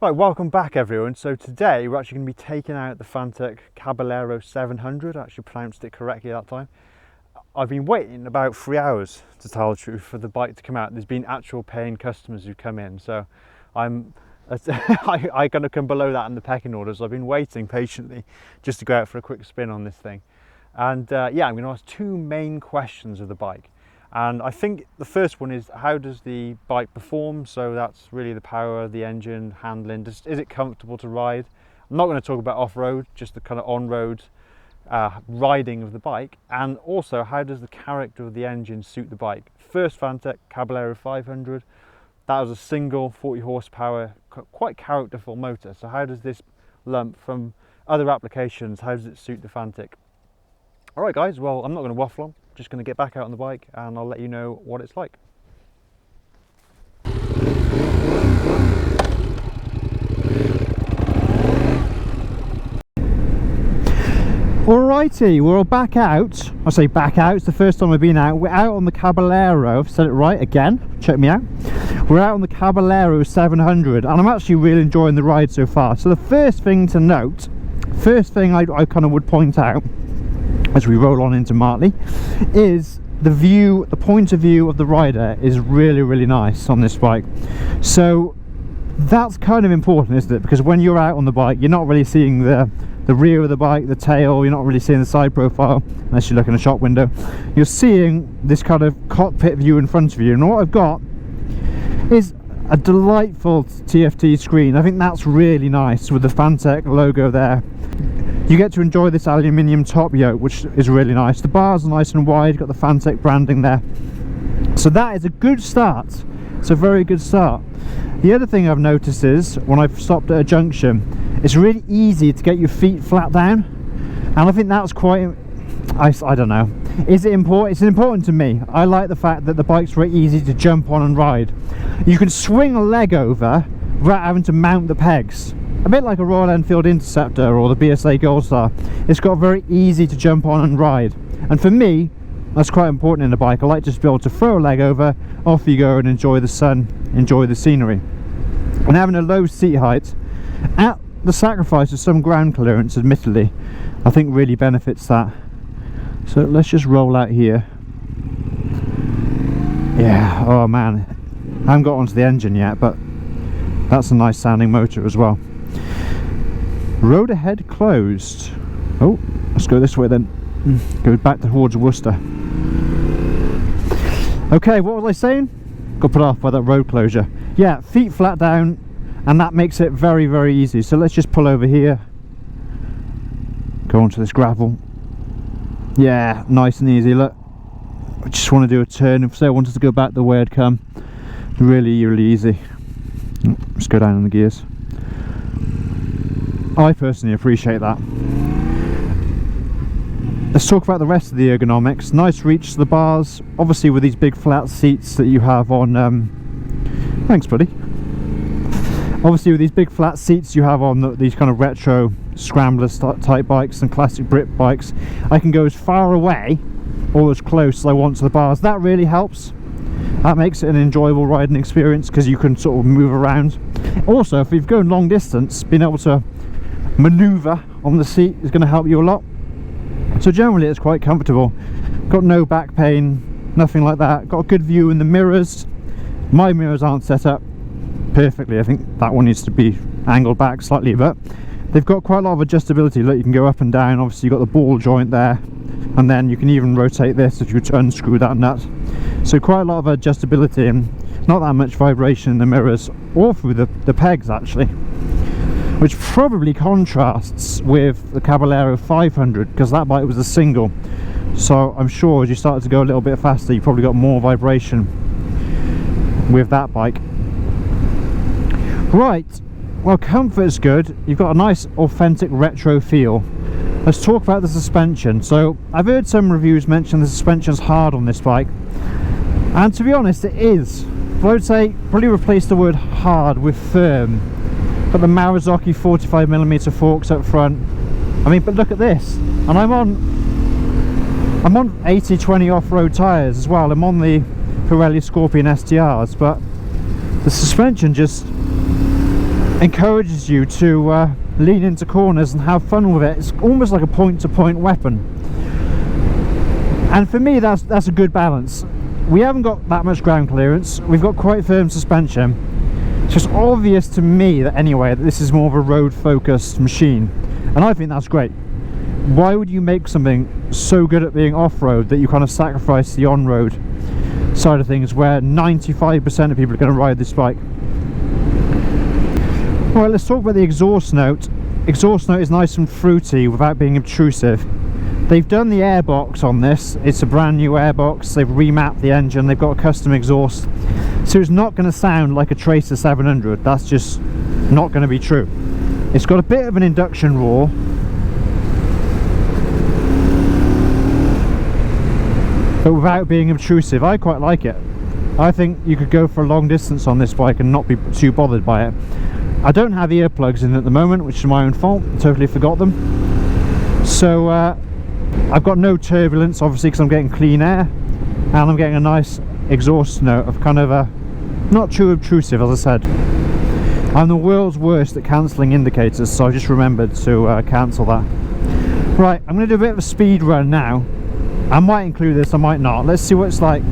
Right, welcome back everyone. So today we're actually going to be taking out the Fantic Caballero 700, I actually pronounced it correctly that time. I've been waiting about 3 hours to tell the truth for the bike to come out. There's been actual paying customers who come in, so I'm going to come below that in the pecking order. So I've been waiting patiently just to go out for a quick spin on this thing. And yeah, I'm going to ask two main questions of the bike. And I think the first one is, how does the bike perform? So that's really the power, the engine, handling. Is it comfortable to ride? I'm not going to talk about off-road, just the kind of on-road riding of the bike. And also, how does the character of the engine suit the bike? First Fantic Caballero 500, that was a single 40 horsepower, quite characterful motor. So how does this lump from other applications, how does it suit the Fantic? All right guys, well, I'm not going to waffle on. Just going to get back out on the bike and I'll let you know what it's like. Alrighty, we're back out. I say back out, it's the first time I've been out. We're out on the Caballero, I've said it right again, check me out. We're out on the Caballero 700 and I'm actually really enjoying the ride so far. So the first thing to note, first thing I kind of would point out as we roll on into Martley is the view, the point of view of the rider is really nice on this bike. So that's kind of important, isn't it? Because when you're out on the bike, you're not really seeing the rear of the bike, the tail, you're not really seeing the side profile unless you look in a shop window. You're seeing this kind of cockpit view in front of you, and what I've got is a delightful TFT screen. I think that's really nice with the Fantic logo there. You get to enjoy this aluminium top yoke, which is really nice. The bars are nice and wide, got the Fantic branding there. So that is a good start. It's a very good start. The other thing I've noticed is, when I've stopped at a junction, it's really easy to get your feet flat down. And I think that's quite, I don't know. Is it important? It's important to me. I like the fact that the bike's very easy to jump on and ride. You can swing a leg over without having to mount the pegs. A bit like a Royal Enfield Interceptor or the BSA Gold Star. It's got very easy to jump on and ride. And for me, that's quite important in a bike. I like just to be able to throw a leg over, off you go and enjoy the sun, enjoy the scenery. And having a low seat height, at the sacrifice of some ground clearance, admittedly, I think really benefits that. So let's just roll out here. Yeah, oh man, I haven't got onto the engine yet, but that's a nice sounding motor as well. Road ahead closed. Oh, let's go this way then. Go back towards Worcester. Okay, what was I saying? Got put off by that road closure. Yeah, feet flat down, and that makes it very easy. So let's just pull over here. Go onto this gravel. Yeah, nice and easy. Look, I just want to do a turn. If say I wanted to go back the way I'd come, really easy. Let's go down in the gears. I personally appreciate that. Let's talk about the rest of the ergonomics. Nice reach to the bars, obviously with these big flat seats that you have on thanks buddy. Obviously with these big flat seats you have on these kind of retro scrambler type bikes and classic Brit bikes, I can go as far away or as close as I want to the bars. That really helps. That makes it an enjoyable riding experience because you can sort of move around. Also, if you've gone long distance, being able to maneuver on the seat is going to help you a lot. So generally it's quite comfortable. Got no back pain, nothing like that. Got a good view in the mirrors. My mirrors aren't set up perfectly. I think that one needs to be angled back slightly, but they've got quite a lot of adjustability. Look, you can go up and down. Obviously you've got the ball joint there, and then you can even rotate this if you unscrew that nut. So quite a lot of adjustability and not that much vibration in the mirrors or through the pegs actually, which probably contrasts with the Caballero 500 because that bike was a single. So I'm sure as you started to go a little bit faster, you probably got more vibration with that bike. Right, well, comfort is good. You've got a nice authentic retro feel. Let's talk about the suspension. So I've heard some reviews mention the suspension's hard on this bike, and to be honest it is, but I would say probably replace the word hard with firm. Got the Marazaki 45mm forks up front. I mean, but look at this, and I'm on 80/20 off-road tyres as well. I'm on the Pirelli Scorpion STRs, but the suspension just encourages you to lean into corners and have fun with it. It's almost like a point-to-point weapon, and for me that's a good balance. We haven't got that much ground clearance, we've got quite firm suspension. It's just obvious to me that anyway that this is more of a road focused machine, and I think that's great. Why would you make something so good at being off-road that you kind of sacrifice the on-road side of things, where 95% of people are going to ride this bike? Alright, let's talk about the exhaust note. Exhaust note is nice and fruity without being obtrusive. They've done the airbox on this. It's a brand new airbox. They've remapped the engine. They've got a custom exhaust, so it's not going to sound like a Tracer 700. That's just not going to be true. It's got a bit of an induction roar, but without being obtrusive. I quite like it. I think you could go for a long distance on this bike and not be too bothered by it. I don't have earplugs in at the moment, which is my own fault. I totally forgot them. So I've got no turbulence, obviously, because I'm getting clean air, and I'm getting a nice exhaust note of kind of a not too obtrusive, as I said. I'm the world's worst at cancelling indicators, so I just remembered to cancel that. Right, I'm going to do a bit of a speed run now. I might include this, I might not. Let's see what it's like.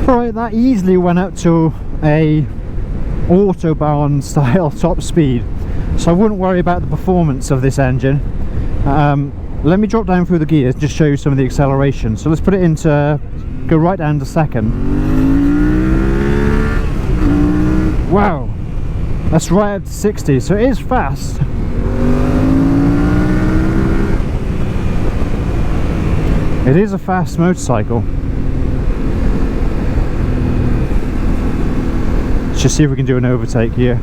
Alright, that easily went up to a autobahn style top speed, so I wouldn't worry about the performance of this engine. Let me drop down through the gears and just show you some of the acceleration. So let's put it into, go right down to second. Wow, that's right up to 60, so it is fast. It is a fast motorcycle. Let's just see if we can do an overtake here.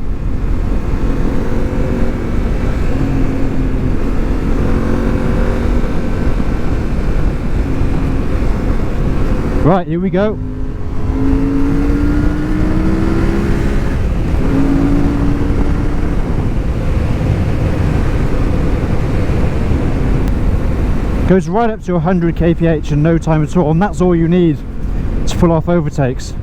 Right, here we go. Goes right up to 100 kph in no time at all, and that's all you need to pull off overtakes.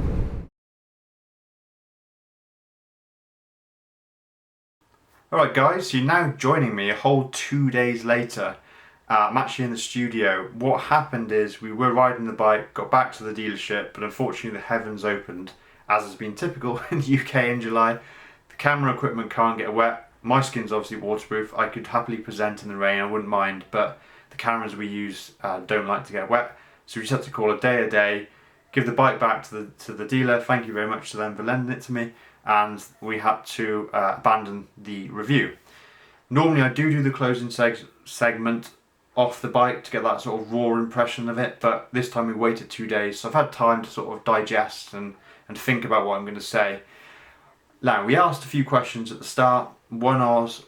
Alright guys, so you're now joining me a whole 2 days later. I'm actually in the studio. What happened is we were riding the bike, got back to the dealership, but unfortunately the heavens opened, as has been typical in the UK in July. The camera equipment can't get wet. My skin's obviously waterproof. I could happily present in the rain, I wouldn't mind, but the cameras we use don't like to get wet. So we just had to call a day, give the bike back to the dealer. Thank you very much to them for lending it to me. And we had to abandon the review. Normally I do the closing segment off the bike to get that sort of raw impression of it, but this time we waited 2 days, so I've had time to sort of digest and think about what I'm going to say. Now, we asked a few questions at the start. One was,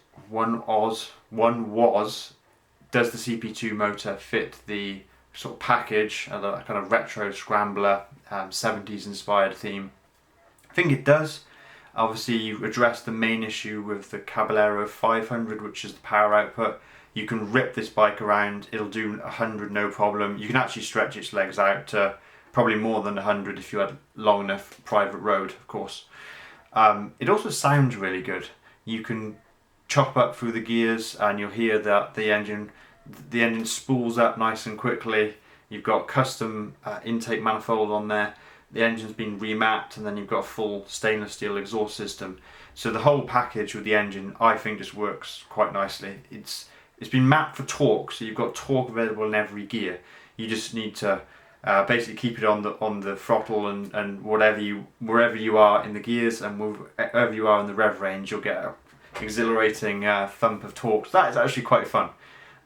does the CP2 motor fit the sort of package, the kind of retro scrambler, 70s inspired theme? I think it does. Obviously you addressed the main issue with the Caballero 500, which is the power output. You can rip this bike around, it'll do 100 no problem. You can actually stretch its legs out to probably more than 100 if you had long enough private road, of course. It also sounds really good. You can chop up through the gears and you'll hear that the engine spools up nice and quickly. You've got custom intake manifold on there. The engine's been remapped, and then you've got a full stainless steel exhaust system. So the whole package with the engine, I think, just works quite nicely. It's been mapped for torque, so you've got torque available in every gear. You just need to basically keep it on the throttle and wherever you are in the gears, and wherever you are in the rev range, you'll get an exhilarating thump of torque. So that is actually quite fun.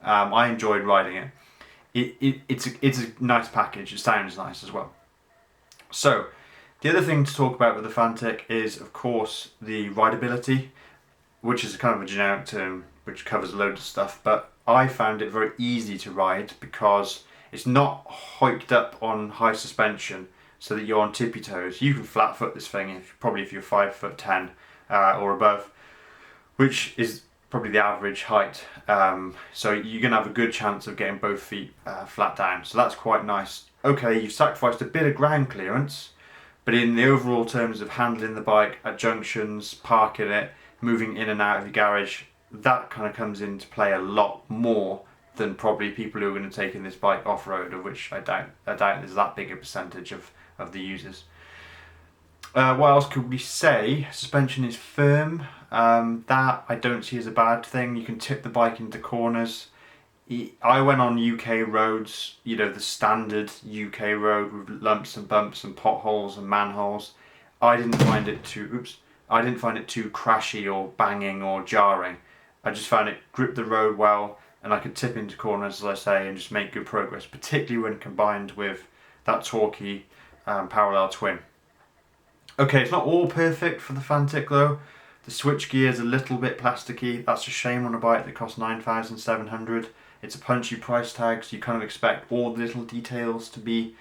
I enjoyed riding it. It's a nice package. It sounds nice as well. So, the other thing to talk about with the Fantic is, of course, the rideability, which is kind of a generic term which covers a load of stuff, but I found it very easy to ride because it's not hiked up on high suspension. so that you're on tippy toes. You can flat foot this thing probably if you're 5'10" or above, which is probably the average height. So you're gonna have a good chance of getting both feet flat down. So that's quite nice. Okay, you've sacrificed a bit of ground clearance, but in the overall terms of handling the bike at junctions, parking it, moving in and out of your garage, that kind of comes into play a lot more than probably people who are going to take in this bike off-road, of which I doubt there's that big a percentage of the users. What else could we say? Suspension is firm. That I don't see as a bad thing. You can tip the bike into corners. I went on UK roads, you know, the standard UK road with lumps and bumps and potholes and manholes. I didn't find it too crashy or banging or jarring. I just found it gripped the road well, and I could tip into corners, as I say, and just make good progress, particularly when combined with that torquey parallel twin. Okay, it's not all perfect for the Fantic though. The switch gear is a little bit plasticky. That's a shame on a bike that costs 9,700. It's a punchy price tag, so you kind of expect all the little details to be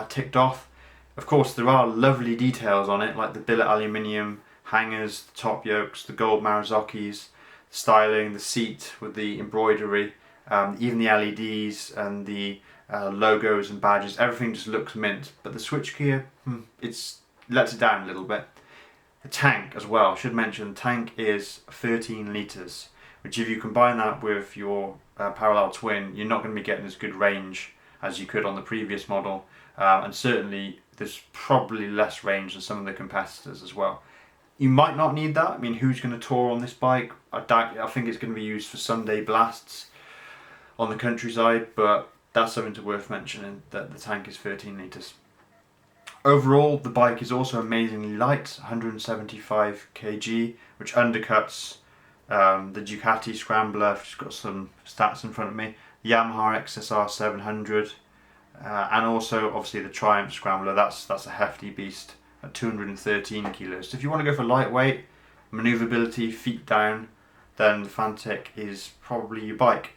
ticked off. Of course, there are lovely details on it, like the billet aluminium hangers, the top yokes, the gold Marozokis, the styling, the seat with the embroidery, even the LEDs and the logos and badges. Everything just looks mint. But the switch gear, it lets it down a little bit. The tank as well, I should mention, the tank is 13 litres, which if you combine that with your parallel twin, you're not going to be getting as good range as you could on the previous model, and certainly there's probably less range than some of the competitors as well. You might not need that. I mean, who's going to tour on this bike? I think it's going to be used for Sunday blasts on the countryside, but that's something worth mentioning, that the tank is 13 litres. Overall, the bike is also amazingly light, 175 kg, which undercuts the Ducati Scrambler. I've just got some stats in front of me. Yamaha XSR 700, and also obviously the Triumph Scrambler. That's a hefty beast at 213 kilos. So if you want to go for lightweight, manoeuvrability, feet down, then the Fantic is probably your bike.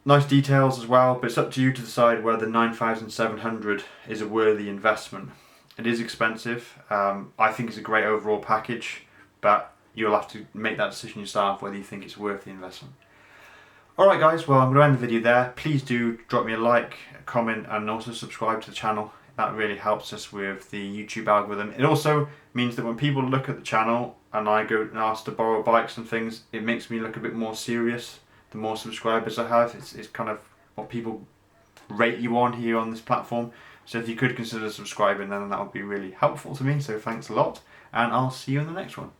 Nice details as well, but it's up to you to decide whether 9,700 is a worthy investment. It is expensive. I think it's a great overall package, but you'll have to make that decision yourself whether you think it's worth the investment. Alright guys, well I'm going to end the video there. Please do drop me a like, a comment, and also subscribe to the channel. That really helps us with the YouTube algorithm. It also means that when people look at the channel and I go and ask to borrow bikes and things, it makes me look a bit more serious. The more subscribers I have, it's kind of what people rate you on here on this platform. So if you could consider subscribing, then that would be really helpful to me. So thanks a lot, and I'll see you in the next one.